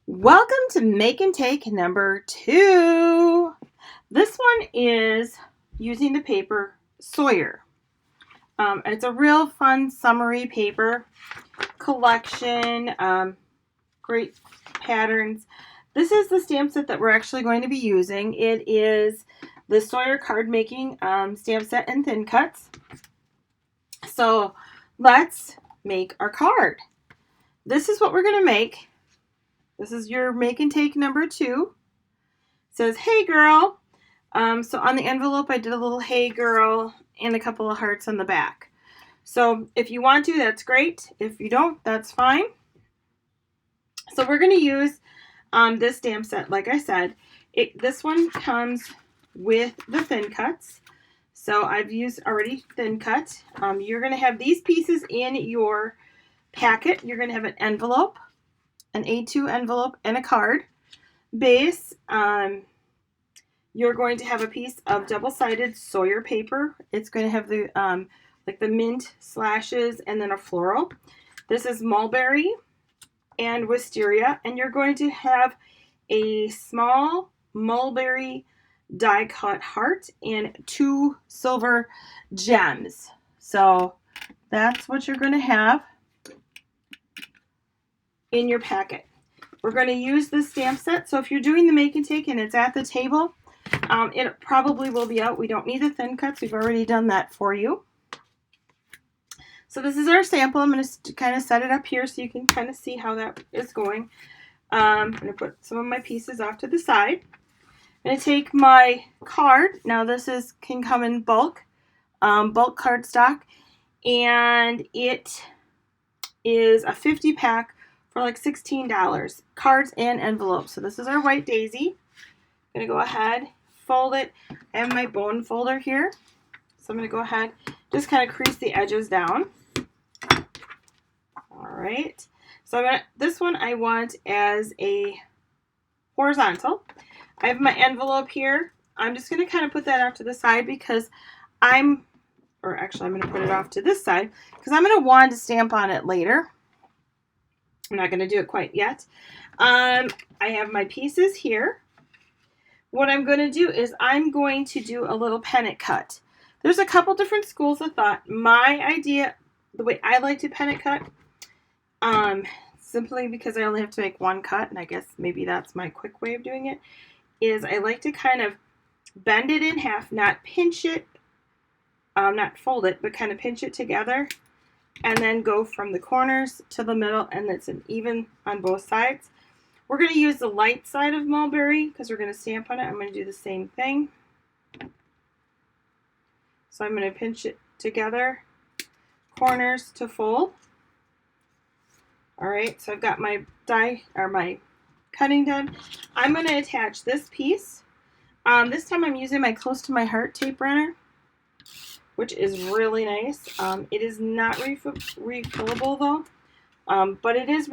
Welcome to Make and Take number 2. This one is using the paper Sawyer. It's a real fun summery paper collection, great patterns. This is the stamp set that we're actually going to be using. It is the Sawyer card making stamp set in thin cuts. So let's make our card. This is what we're going to make. This is your Make and Take number 2. It says, "Hey girl." So on the envelope, I did a little "Hey girl" and a couple of hearts on the back. So if you want to, that's great. If you don't, that's fine. So we're going to use this stamp set, like I said. This one comes with the thin cuts. So I've used already thin cut. You're going to have these pieces in your packet. You're going to have an envelope, an A2 envelope, and a card base. You're going to have a piece of double-sided Sawyer paper. It's going to have the like the mint slashes and then a floral. This is mulberry and wisteria, and you're going to have a small mulberry die cut heart and 2 silver gems. So that's what you're going to have in your packet. We're going to use this stamp set. So if you're doing the Make and Take and it's at the table, it probably will be out. We don't need the thin cuts. We've already done that for you. So this is our sample. I'm going to kind of set it up here so you can kind of see how that is going. I'm going to put some of my pieces off to the side. I'm going to take my card. Now this can come in bulk cardstock, and it is a 50 pack for like $16. Cards and envelopes. So this is our white daisy. I'm going to go ahead, fold it. I have my bone folder here. So I'm going to go ahead, just kind of crease the edges down. All right. So this one I want as a horizontal. I have my envelope here. I'm just going to kind of put that off to the side because I'm going to put it off to this side because I'm going to want to stamp on it later. I'm not going to do it quite yet. I have my pieces here. What I'm going to do is I'm going to do a little pennant cut. There's a couple different schools of thought. My idea, the way I like to pennant cut, simply because I only have to make one cut, and I guess maybe that's my quick way of doing it, is I like to kind of bend it in half, not pinch it, not fold it, but kind of pinch it together, and then go from the corners to the middle, and it's an even on both sides. We're going to use the light side of mulberry because we're going to stamp on it. I'm going to do the same thing. So I'm going to pinch it together, corners to fold. All right, so I've got my my cutting done. I'm going to attach this piece. This time I'm using my Close to My Heart tape runner, which is really nice. It is not refillable though, but it is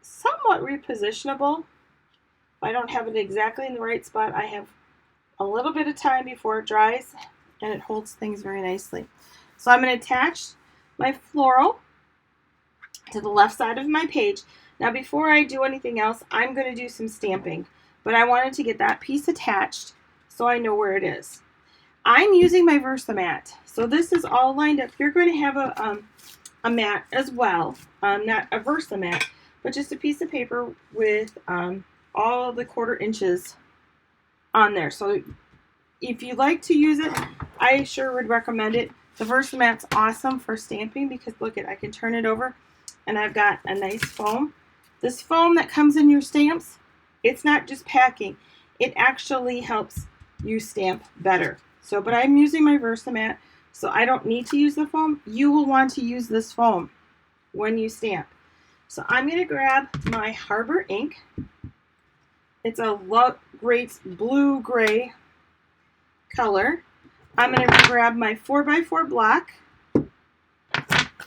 somewhat repositionable. If I don't have it exactly in the right spot, I have a little bit of time before it dries, and it holds things very nicely. So I'm going to attach my floral to the left side of my page. Now before I do anything else, I'm going to do some stamping, but I wanted to get that piece attached so I know where it is. I'm using my Versamat. So this is all lined up. You're going to have a mat as well, not a Versamat, but just a piece of paper with all the 1/4 inches on there. So if you like to use it, I sure would recommend it. The Versamat's awesome for stamping because look I can turn it over and I've got a nice foam. This foam that comes in your stamps, it's not just packing. It actually helps you stamp better. So, but I'm using my Versamat, so I don't need to use the foam. You will want to use this foam when you stamp. So I'm going to grab my Harbor ink. It's a great blue-gray color. I'm going to grab my 4x4 block,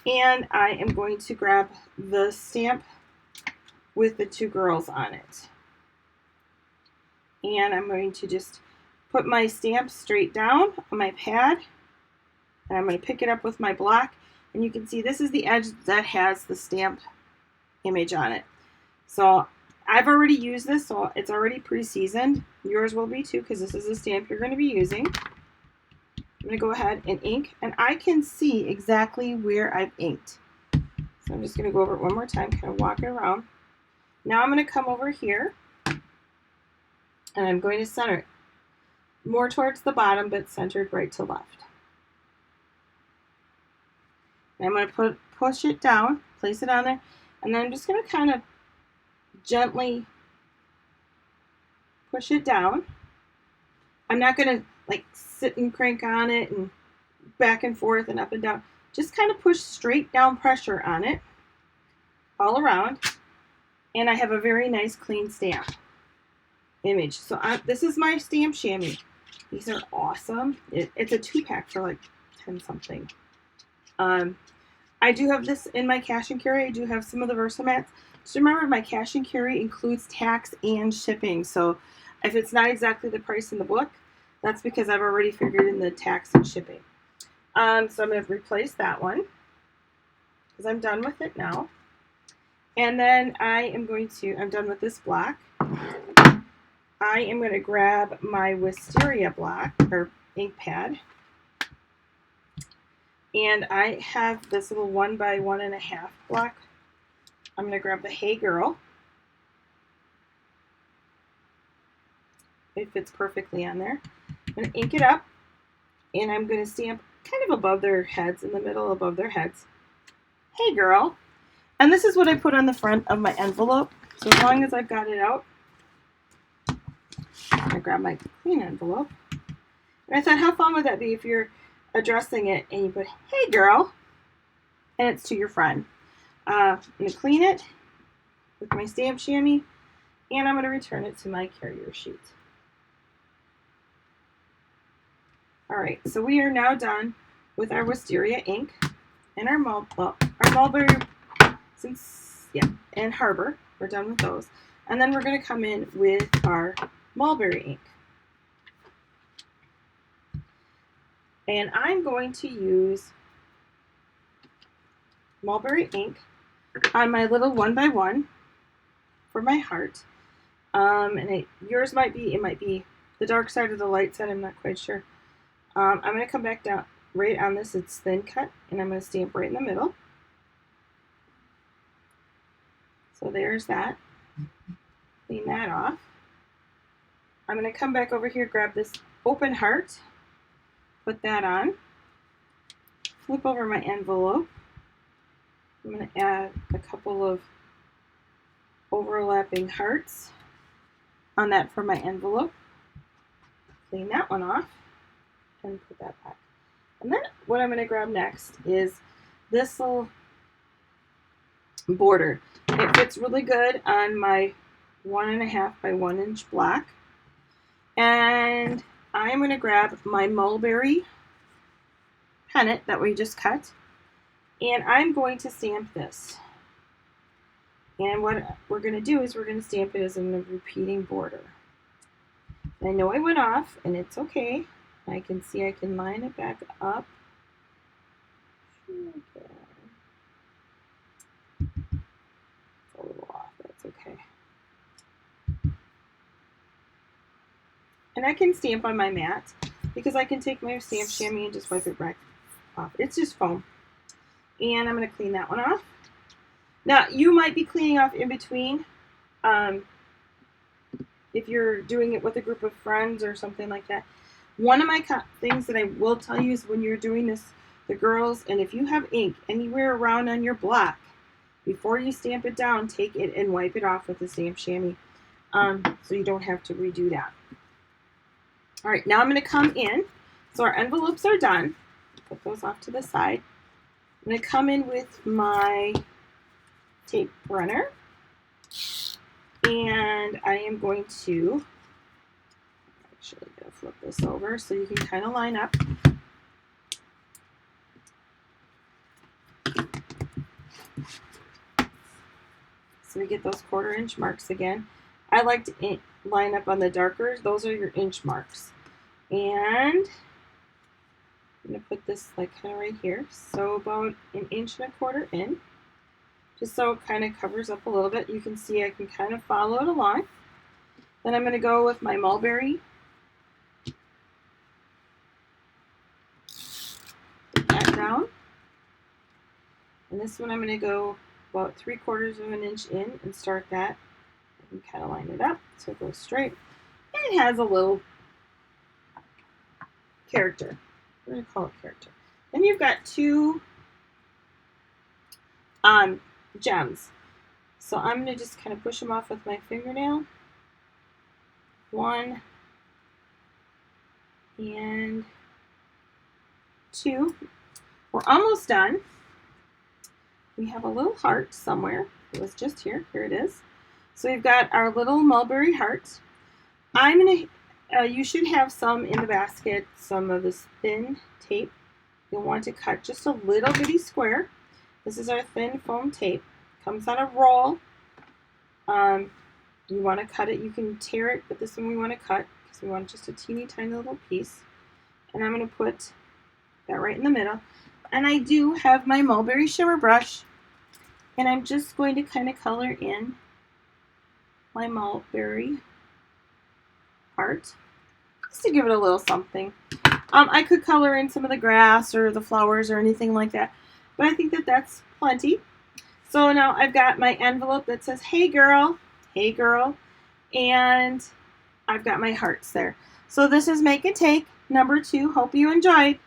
and I am going to grab the stamp with the 2 girls on it. And I'm going to just put my stamp straight down on my pad, and I'm going to pick it up with my block, and you can see this is the edge that has the stamp image on it. So I've already used this, so it's already pre-seasoned. Yours will be too, because this is a stamp you're going to be using. I'm going to go ahead and ink, and I can see exactly where I've inked. So I'm just going to go over it one more time, kind of walk it around. Now I'm going to come over here, and I'm going to center it. More towards the bottom, but centered right to left. And I'm going to push it down, place it on there, and then I'm just going to kind of gently push it down. I'm not going to like sit and crank on it and back and forth and up and down. Just kind of push straight down pressure on it all around. And I have a very nice clean stamp image. So this is my stamp chamois. These are awesome. It's a 2-pack for like 10 something. I do have this in my cash and carry. I do have some of the Versamats. Just remember, my cash and carry includes tax and shipping. So if it's not exactly the price in the book, that's because I've already figured in the tax and shipping. So I'm going to replace that one because I'm done with it now. And then I'm done with this black. I am going to grab my Wisteria black, or ink pad. And I have this little 1 by 1.5 black. I'm going to grab the Hey Girl. It fits perfectly on there. I'm going to ink it up, and I'm going to stamp kind of above their heads, in the middle above their heads. Hey Girl. And this is what I put on the front of my envelope. So as long as I've got it out, I grab my clean envelope. And I thought, how fun would that be if you're addressing it and you put, hey girl, and it's to your friend. I'm going to clean it with my stamp chamois, and I'm going to return it to my carrier sheet. Alright, so we are now done with our Wisteria ink and our Mulberry, and Harbor. We're done with those. And then we're going to come in with our Mulberry ink. And I'm going to use Mulberry ink on my little 1 by 1 for my heart. Yours might be the dark side or the light side, I'm not quite sure. I'm going to come back down right on this. It's thin cut, and I'm going to stamp right in the middle. So there's that. Clean that off. I'm going to come back over here, grab this open heart, put that on, flip over my envelope. I'm going to add a couple of overlapping hearts on that for my envelope. Clean that one off and put that back. And then what I'm going to grab next is this little border. It fits really good on my 1.5 by 1 inch black. And I'm going to grab my mulberry pennant that we just cut, and I'm going to stamp this. And what we're going to do is we're going to stamp it as a repeating border. I know I went off, and it's okay. I can see I can line it back up. Okay. It's a little off, that's okay. And I can stamp on my mat because I can take my stamp chamois and just wipe it right off. It's just foam. And I'm going to clean that one off. Now, you might be cleaning off in between if you're doing it with a group of friends or something like that. One of my things that I will tell you is when you're doing this, the girls, and if you have ink anywhere around on your block, before you stamp it down, take it and wipe it off with the stamp chamois so you don't have to redo that. All right, now I'm going to come in. So our envelopes are done. Put those off to the side. I'm going to come in with my tape runner. And I am going to actually flip this over so you can kind of line up. So we get those 1/4 inch marks again. I like to line up on the darker. Those are your inch marks. And I'm going to put this like kind of right here. So about 1.25 inches in. just so it kind of covers up a little bit. You can see I can kind of follow it along. Then I'm going to go with my mulberry. Put that down. And this one I'm going to go about 3/4 of an inch in and start that. And kind of line it up so it goes straight. And it has a little character. We're going to call it character. Then you've got 2 gems. So I'm going to just kind of push them off with my fingernail. 1 and 2. We're almost done. We have a little heart somewhere. It was just here. Here it is. So we've got our little mulberry heart. I'm going to, you should have some in the basket, some of this thin tape. You'll want to cut just a little bitty square. This is our thin foam tape. Comes on a roll. You want to cut it. You can tear it, but this one we want to cut because we want just a teeny tiny little piece. And I'm going to put that right in the middle. And I do have my mulberry shimmer brush. And I'm just going to kind of color in my mulberry heart. Just to give it a little something. I could color in some of the grass or the flowers or anything like that. But I think that that's plenty. So now I've got my envelope that says, hey girl, and I've got my hearts there. So this is Make and Take number 2. Hope you enjoyed.